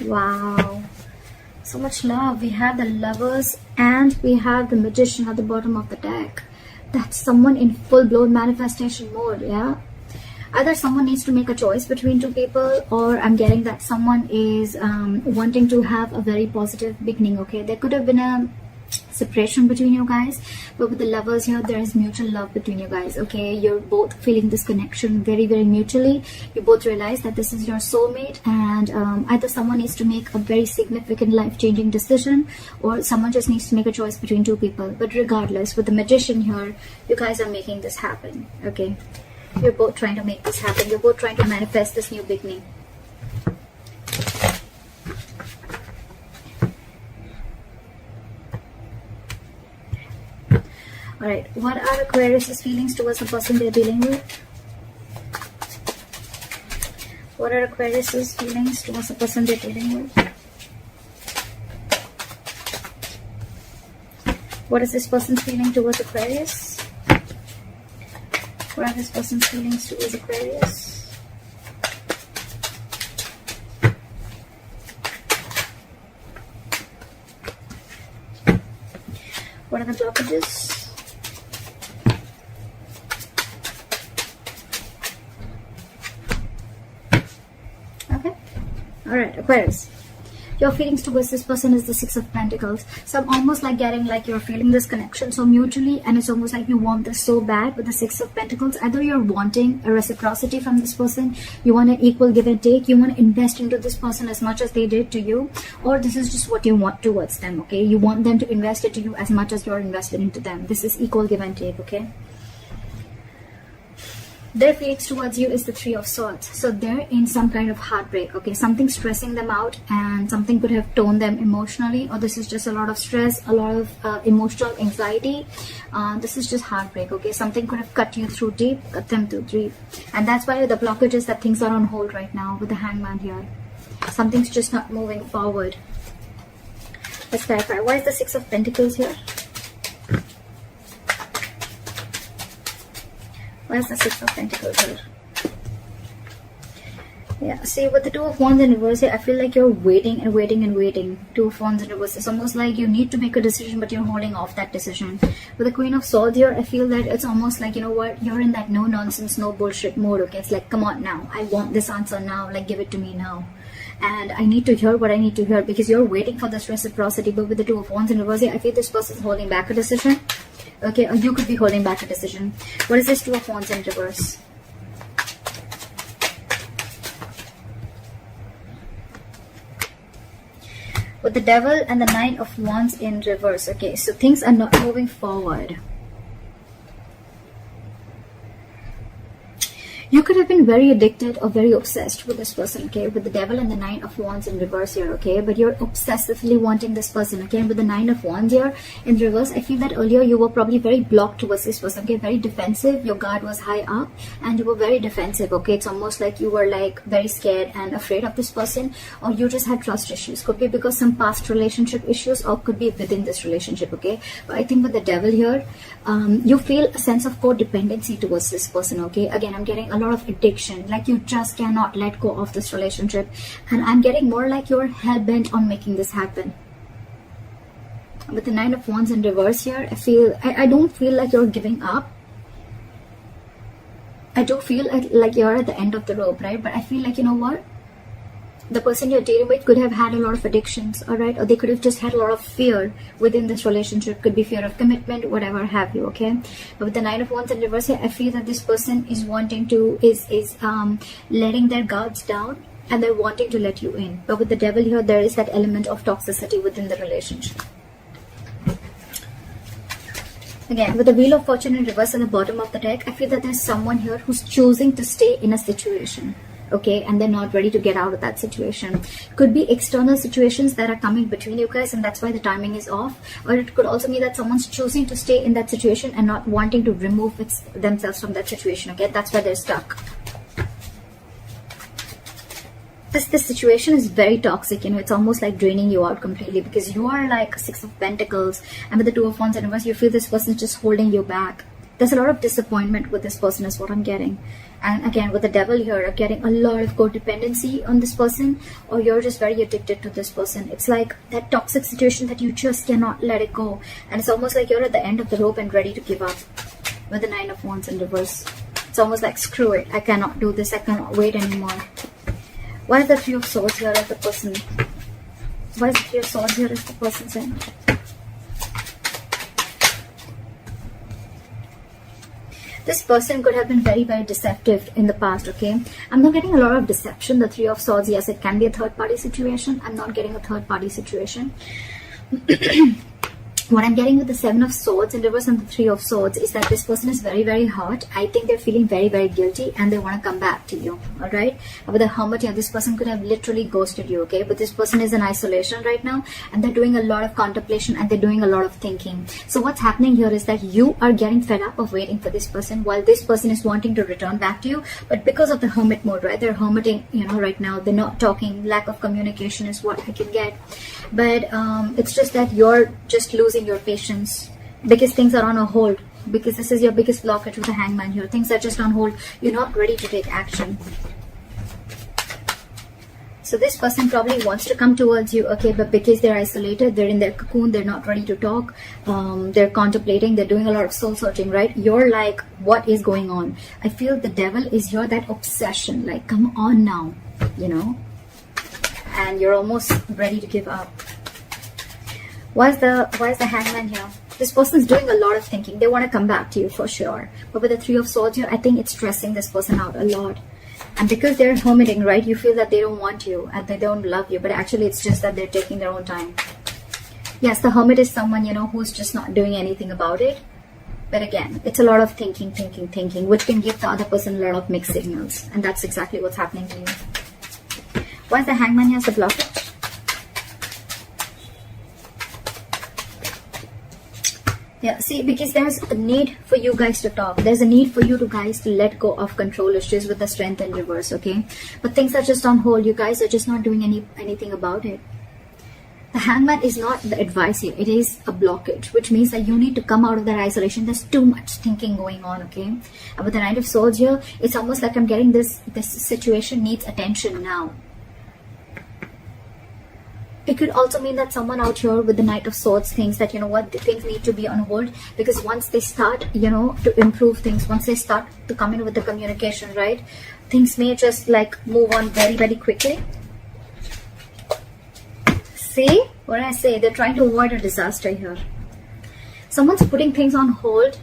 Wow. So much love. We have the Lovers and we have the Magician at the bottom of the deck. That's someone in full-blown manifestation mode, yeah? Either someone needs to make a choice between two people, or I'm getting that someone is wanting to have a very positive beginning, okay? There could have been a separation between you guys, but with the Lovers here, there is mutual love between you guys, okay? You're both feeling this connection very, very mutually. You both realize that this is your soulmate, and either someone needs to make a very significant life-changing decision, or someone just needs to make a choice between two people. But regardless, with the Magician here, you guys are making this happen, okay? You're both trying to make this happen. You're both trying to manifest this new beginning. Alright, what are Aquarius' feelings towards the person they're dealing with? What are Aquarius' feelings towards the person they're dealing with? What is this person's feeling towards Aquarius? What are this person's feelings towards Aquarius? What are the blockages? Okay. Alright, Aquarius. Your feelings towards this person is the Six of Pentacles. So I'm almost like getting like you're feeling this connection so mutually, and it's almost like you want this so bad with the Six of Pentacles. Either you're wanting a reciprocity from this person, you want an equal give and take, you want to invest into this person as much as they did to you, or this is just what you want towards them, okay? You want them to invest into you as much as you're invested into them. This is equal give and take, okay? Their feelings towards you is the Three of Swords. So they're in some kind of heartbreak, okay? Something stressing them out, and something could have torn them emotionally, or this is just a lot of stress, a lot of emotional anxiety. This is just heartbreak, okay? Something could have cut you through deep, cut them through deep. And that's why the blockage is that things are on hold right now with the Hangman here. Something's just not moving forward. Let's clarify. Why is the Six of Pentacles here? Where's the Six of Pentacles here? Yeah, see, with the Two of Wands in reverse here, I feel like you're waiting and waiting and waiting. Two of Wands in reverse. It's almost like you need to make a decision, but you're holding off that decision. With the Queen of Swords here, I feel that it's almost like, you know what, you're in that no nonsense, no bullshit mode, okay? It's like, come on now. I want this answer now. Like, give it to me now. And I need to hear what I need to hear, because you're waiting for this reciprocity. But with the Two of Wands in reverse here, I feel this person's holding back a decision. Okay, or you could be holding back a decision. What is this Two of Wands in reverse? With the Devil and the Nine of Wands in reverse. Okay, so things are not moving forward. You could have been very addicted or very obsessed with this person, okay? With the Devil and the Nine of Wands in reverse here, okay? But you're obsessively wanting this person, okay? And with the Nine of Wands here in reverse, I feel that earlier you were probably very blocked towards this person, okay? Very defensive. Your guard was high up and you were very defensive, okay? It's almost like you were like very scared and afraid of this person, or you just had trust issues. Could be because some past relationship issues, or could be within this relationship, okay? But I think with the Devil here, you feel a sense of codependency towards this person, okay? Again, I'm getting a lot of addiction, like you just cannot let go of this relationship, and I'm getting more like you're hell-bent on making this happen. With the Nine of Wands in reverse here, I don't feel like you're giving up. I do feel like you're at the end of the rope, right? But I feel like, you know what, the person you're dealing with could have had a lot of addictions, all right? Or they could have just had a lot of fear within this relationship. Could be fear of commitment, whatever have you, okay? But with the Nine of Wands in reverse here, I feel that this person is wanting to, is letting their guards down, and they're wanting to let you in. But with the Devil here, there is that element of toxicity within the relationship. Again, with the Wheel of Fortune in reverse at the bottom of the deck, I feel that there's someone here who's choosing to stay in a situation, okay, and they're not ready to get out of that situation. Could be external situations that are coming between you guys, and that's why the timing is off. Or it could also mean that someone's choosing to stay in that situation and not wanting to remove themselves from that situation, okay? That's why they're stuck. This situation is very toxic, you know. It's almost like draining you out completely, because you are like Six of Pentacles, and with the Two of Wands in reverse, you feel this person just holding you back. There's a lot of disappointment with this person is what I'm getting. And again, with the devil here, I'm getting a lot of codependency on this person, or you're just very addicted to this person. It's like that toxic situation that you just cannot let it go. And it's almost like you're at the end of the rope and ready to give up with the 9 of Wands in reverse. It's almost like, screw it, I cannot do this, I cannot wait anymore. Why is the 3 of Swords here as the person? Why is the 3 of Swords here as the person saying? This person could have been very, very deceptive in the past, okay? I'm not getting a lot of deception. The 3 of Swords, yes, it can be a third-party situation. I'm not getting a third-party situation. What I'm getting with the 7 of Swords in reverse and the 3 of Swords is that this person is very, very hurt. I think they're feeling very, very guilty and they want to come back to you, alright? With the Hermit here, this person could have literally ghosted you, okay? But this person is in isolation right now and they're doing a lot of contemplation and they're doing a lot of thinking. So what's happening here is that you are getting fed up of waiting for this person while this person is wanting to return back to you. But because of the Hermit mode, right? They're hermiting, you know, right now. They're not talking. Lack of communication is what I can get. But it's just that you're just losing your patience because things are on a hold, because this is your biggest blockage with the Hangman here. Things are just on hold. You're not ready to take action. So this person probably wants to come towards you, okay, but because they're isolated, they're in their cocoon, they're not ready to talk, they're contemplating, they're doing a lot of soul searching, right? You're like, what is going on? I feel the devil is here, that obsession, like, come on now, you know, and you're almost ready to give up. Why is the Hangman here? This person's doing a lot of thinking. They want to come back to you for sure. But with the 3 of Swords here, I think it's stressing this person out a lot. And because they're hermiting, right, you feel that they don't want you and they don't love you. But actually, it's just that they're taking their own time. Yes, the Hermit is someone, you know, who's just not doing anything about it. But again, it's a lot of thinking, which can give the other person a lot of mixed signals. And that's exactly what's happening to you. Why is the Hangman here as the blockage? Yeah, see, because there's a need for you guys to talk. There's a need for you guys to let go of control issues with the Strength in reverse, okay? But things are just on hold. You guys are just not doing anything about it. The Hangman is not the advice here. It is a blockage, which means that you need to come out of that isolation. There's too much thinking going on, okay? And with the Knight of Swords here, it's almost like I'm getting this situation needs attention now. It could also mean that someone out here with the Knight of Swords thinks that, you know what, things need to be on hold, because once they start, you know, to improve things, once they start to come in with the communication, right, things may just like move on very, very quickly. See what I say? They're trying to avoid a disaster here. Someone's putting things on hold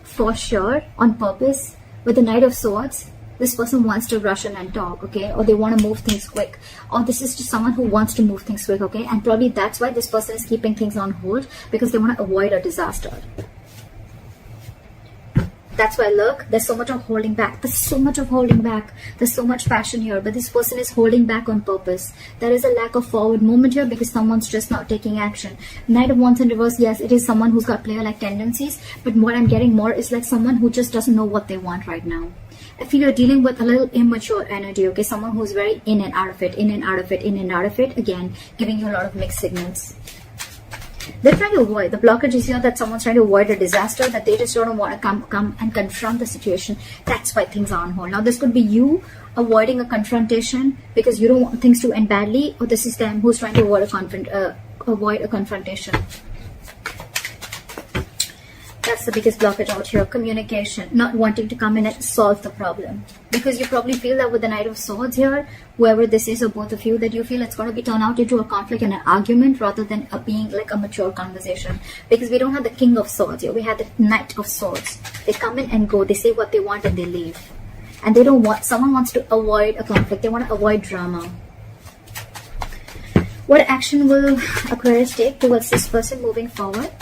for sure, on purpose. With the Knight of Swords, this person wants to rush in and talk, okay? Or they want to move things quick. Or this is just someone who wants to move things quick, okay? And probably that's why this person is keeping things on hold, because they want to avoid a disaster. That's why, look, there's so much of holding back. There's so much of holding back. There's so much passion here, but this person is holding back on purpose. There is a lack of forward movement here because someone's just not taking action. Knight of Wands in reverse, yes, it is someone who's got player-like tendencies, but what I'm getting more is like someone who just doesn't know what they want right now. I feel you're dealing with a little immature energy, okay? Someone who's very in and out of it, in and out of it, in and out of it. Again, giving you a lot of mixed signals. They're trying to avoid, the blockage is here that someone's trying to avoid a disaster, that they just don't want to come and confront the situation. That's why things are on hold. Now, this could be you avoiding a confrontation because you don't want things to end badly, or this is them who's trying to avoid a confrontation. That's the biggest blockage out here. Communication, not wanting to come in and solve the problem. Because you probably feel that with the Knight of Swords here, whoever this is or both of you, that you feel it's going to be turned out into a conflict and an argument rather than being like a mature conversation. Because we don't have the King of Swords here. We have the Knight of Swords. They come in and go. They say what they want and they leave. And they don't want, someone wants to avoid a conflict. They want to avoid drama. What action will Aquarius take towards this person moving forward?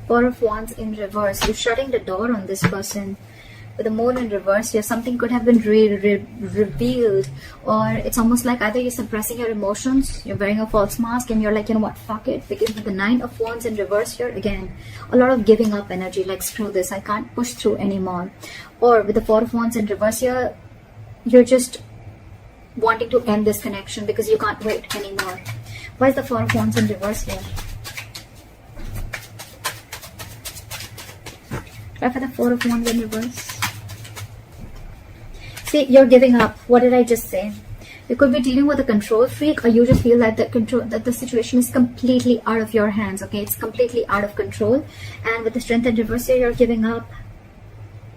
Four of Wands in reverse. You're shutting the door on this person. With the Moon in reverse here, something could have been revealed, or it's almost like either you're suppressing your emotions, you're wearing a false mask, and you're like, you know what, fuck it. Because with the Nine of Wands in reverse here, again, a lot of giving up energy, like screw this, I can't push through anymore. Or with the Four of Wands in reverse here, you're just wanting to end this connection because you can't wait anymore. Why is the Four of Wands in reverse here? Try for the Four of Wands in reverse. See, you're giving up. What did I just say? You could be dealing with a control freak, or you just feel that the situation is completely out of your hands, okay? It's completely out of control. And with the Strength in reverse here, you're giving up.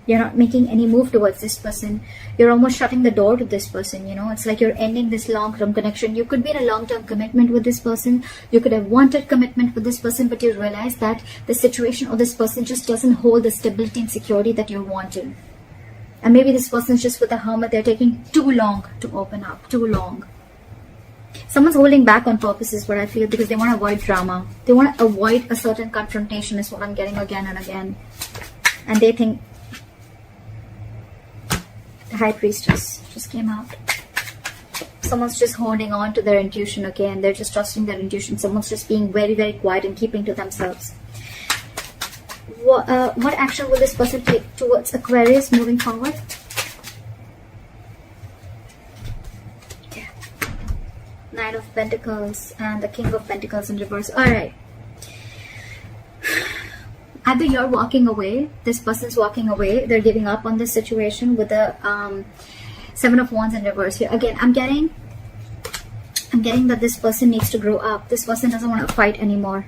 You're not making any move towards this person. You're almost shutting the door to this person, you know? It's like you're ending this long-term connection. You could be in a long-term commitment with this person. You could have wanted commitment with this person, but you realize that the situation or this person just doesn't hold the stability and security that you're wanting. And maybe this person's just with the Hermit. They're taking too long to open up. Too long. Someone's holding back on purpose is what I feel, because they want to avoid drama. They want to avoid a certain confrontation is what I'm getting again and again. And they think... The High Priestess just came out. Someone's just holding on to their intuition, okay? And they're just trusting their intuition. Someone's just being very, very quiet and keeping to themselves. What action will this person take towards Aquarius moving forward? Yeah. Nine of Pentacles and the King of Pentacles in reverse. Alright. Either you're walking away, this person's walking away, they're giving up on this situation with the Seven of Wands in reverse here. Again, I'm getting that this person needs to grow up. This person doesn't want to fight anymore.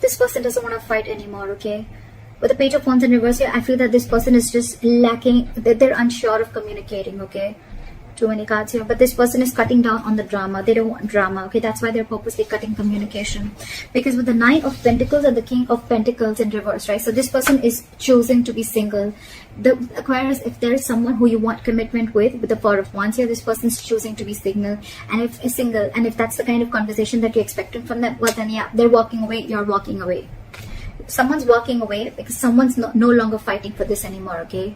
This person doesn't want to fight anymore, okay? With the Page of Wands in reverse here, I feel that this person is just lacking, that they're unsure of communicating, okay? Too many cards here. But this person is cutting down on the drama. They don't want drama, okay? That's why they're purposely cutting communication. Because with the Nine of Pentacles and the King of Pentacles in reverse, right? So this person is choosing to be single. The Aquarius, if there is someone who you want commitment with the Four of Wands here, this person's choosing to be single. And if is single, and if that's the kind of conversation that you're expecting from them, well then yeah, they're walking away, you're walking away. Someone's walking away because someone's no longer fighting for this anymore, okay?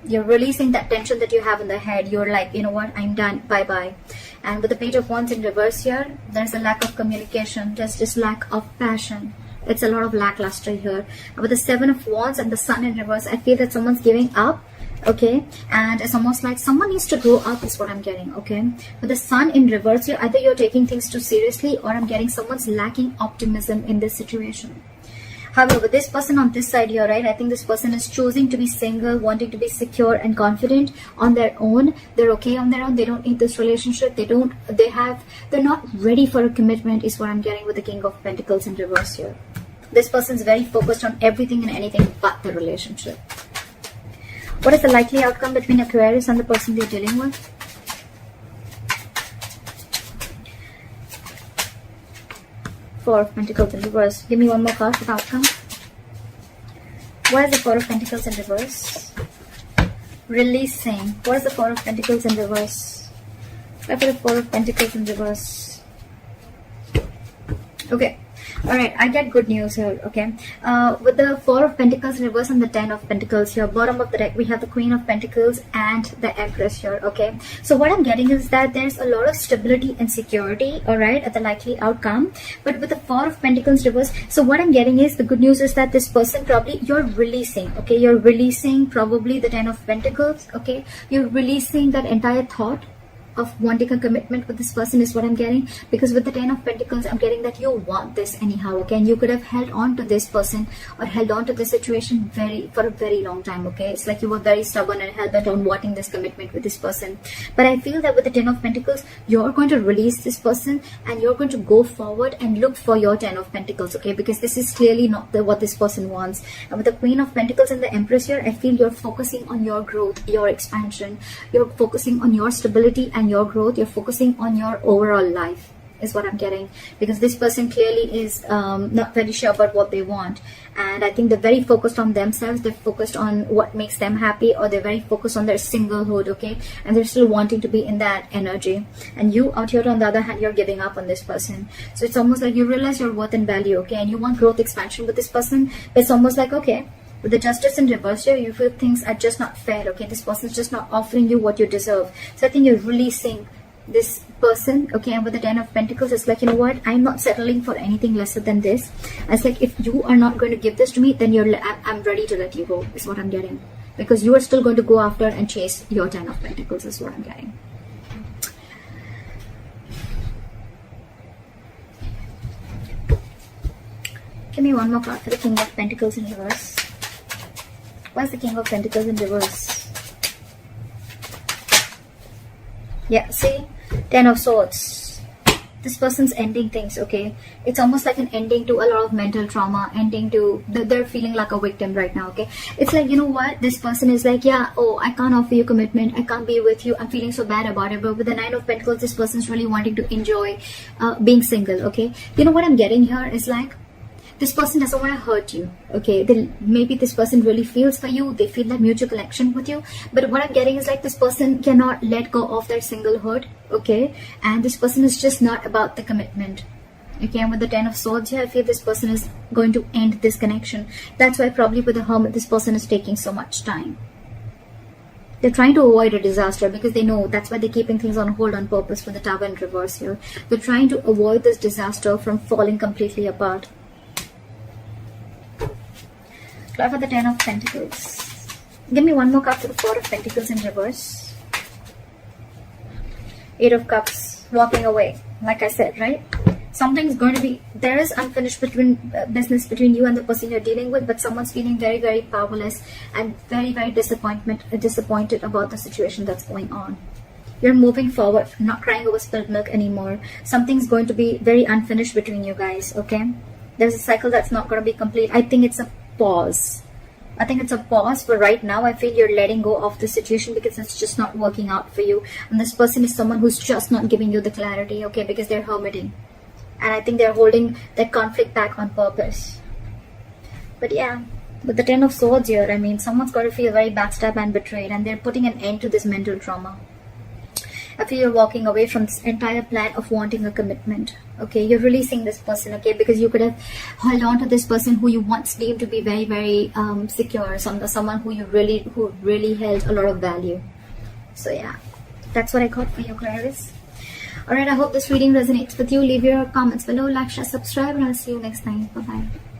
You're releasing that tension that you have in the head. You're like, you know what, I'm done, bye-bye. And with the Page of Wands in reverse here, there's a lack of communication. There's just lack of passion. It's a lot of lackluster here. And with the Seven of Wands and the Sun in reverse, I feel that someone's giving up, okay? And it's almost like someone needs to grow up is what I'm getting, okay? With the Sun in reverse here, either you're taking things too seriously, or I'm getting someone's lacking optimism in this situation. However, with this person on this side here, right, I think this person is choosing to be single, wanting to be secure and confident on their own. They're okay on their own. They don't need this relationship. They're not ready for a commitment is what I'm getting with the King of Pentacles in reverse here. This person's very focused on everything and anything but the relationship. What is the likely outcome between Aquarius and the person they're dealing with? Four of Pentacles in reverse. Give me one more card for the outcome. What is the Four of Pentacles in reverse? Releasing. What is the Four of Pentacles in reverse? Try for the Four of Pentacles in reverse. Okay. Alright, I get good news here, okay? With the Four of Pentacles in reverse and the Ten of Pentacles here, bottom of the deck, we have the Queen of Pentacles and the Empress here, okay? So what I'm getting is that there's a lot of stability and security, alright, at the likely outcome. But with the Four of Pentacles reverse, so what I'm getting is, the good news is that this person probably, you're releasing, okay? You're releasing probably the Ten of Pentacles, okay? You're releasing that entire thought of wanting a commitment with this person is what I'm getting, because with the Ten of Pentacles I'm getting that you want this anyhow, okay? And you could have held on to this person or held on to this situation for a very long time, okay? It's like you were very stubborn and held bent on wanting this commitment with this person. But I feel that with the Ten of Pentacles, you're going to release this person and you're going to go forward and look for your Ten of Pentacles, okay? Because this is clearly not what this person wants. And with the Queen of Pentacles and the Empress here, I feel you're focusing on your growth, your expansion. You're focusing on your stability and your growth. You're focusing on your overall life is what I'm getting, because this person clearly is not very sure about what they want, and I think they're very focused on themselves. They're focused on what makes them happy, or they're very focused on their singlehood, okay? And they're still wanting to be in that energy. And you out here on the other hand, you're giving up on this person. So it's almost like you realize your worth and value, okay? And you want growth, expansion with this person. It's almost like, okay, with the Justice in reverse here, you feel things are just not fair, okay? This person's just not offering you what you deserve. So I think you're releasing this person, okay? And with the Ten of Pentacles, it's like, you know what, I'm not settling for anything lesser than this. It's like, if you are not going to give this to me, then I'm ready to let you go, is what I'm getting. Because you are still going to go after and chase your Ten of Pentacles, is what I'm getting. Give me one more card for the King of Pentacles in reverse. Why is the King of Pentacles in reverse? Yeah, see? 10 of Swords. This person's ending things, okay? It's almost like an ending to a lot of mental trauma, ending to, they're feeling like a victim right now, okay? It's like, you know what? This person is like, yeah, oh, I can't offer you commitment. I can't be with you. I'm feeling so bad about it. But with the 9 of Pentacles, this person's really wanting to enjoy being single, okay? You know what I'm getting here is like, this person doesn't want to hurt you, okay? Maybe this person really feels for you. They feel that mutual connection with you. But what I'm getting is like this person cannot let go of their singlehood, okay? And this person is just not about the commitment, okay? And with the 10 of Swords here, I feel this person is going to end this connection. That's why probably with the Hermit, this person is taking so much time. They're trying to avoid a disaster because they know that's why they're keeping things on hold on purpose for the Tower in reverse here. They're trying to avoid this disaster from falling completely apart. Card for the 10 of Pentacles. Give me one more card for the 4 of Pentacles in reverse. 8 of Cups. Walking away. Like I said, right? Something's going to be... There is unfinished business between you and the person you're dealing with, but someone's feeling very, very powerless and very, very disappointed about the situation that's going on. You're moving forward, not crying over spilled milk anymore. Something's going to be very unfinished between you guys, okay? There's a cycle that's not going to be complete. I think it's a pause. I think it's a pause for right now. I feel you're letting go of the situation because it's just not working out for you. And this person is someone who's just not giving you the clarity, okay? Because they're hermiting. And I think they're holding that conflict back on purpose. But yeah, with the 10 of Swords here, I mean, someone's got to feel very backstabbed and betrayed. And they're putting an end to this mental trauma. I feel you're walking away from this entire plan of wanting a commitment. Okay, you're releasing this person, okay, because you could have held on to this person who you once deemed to be very, very secure, someone who really held a lot of value. So yeah, that's what I got for you, Aquarius. Alright, I hope this reading resonates with you. Leave your comments below, like, share, subscribe, and I'll see you next time. Bye-bye.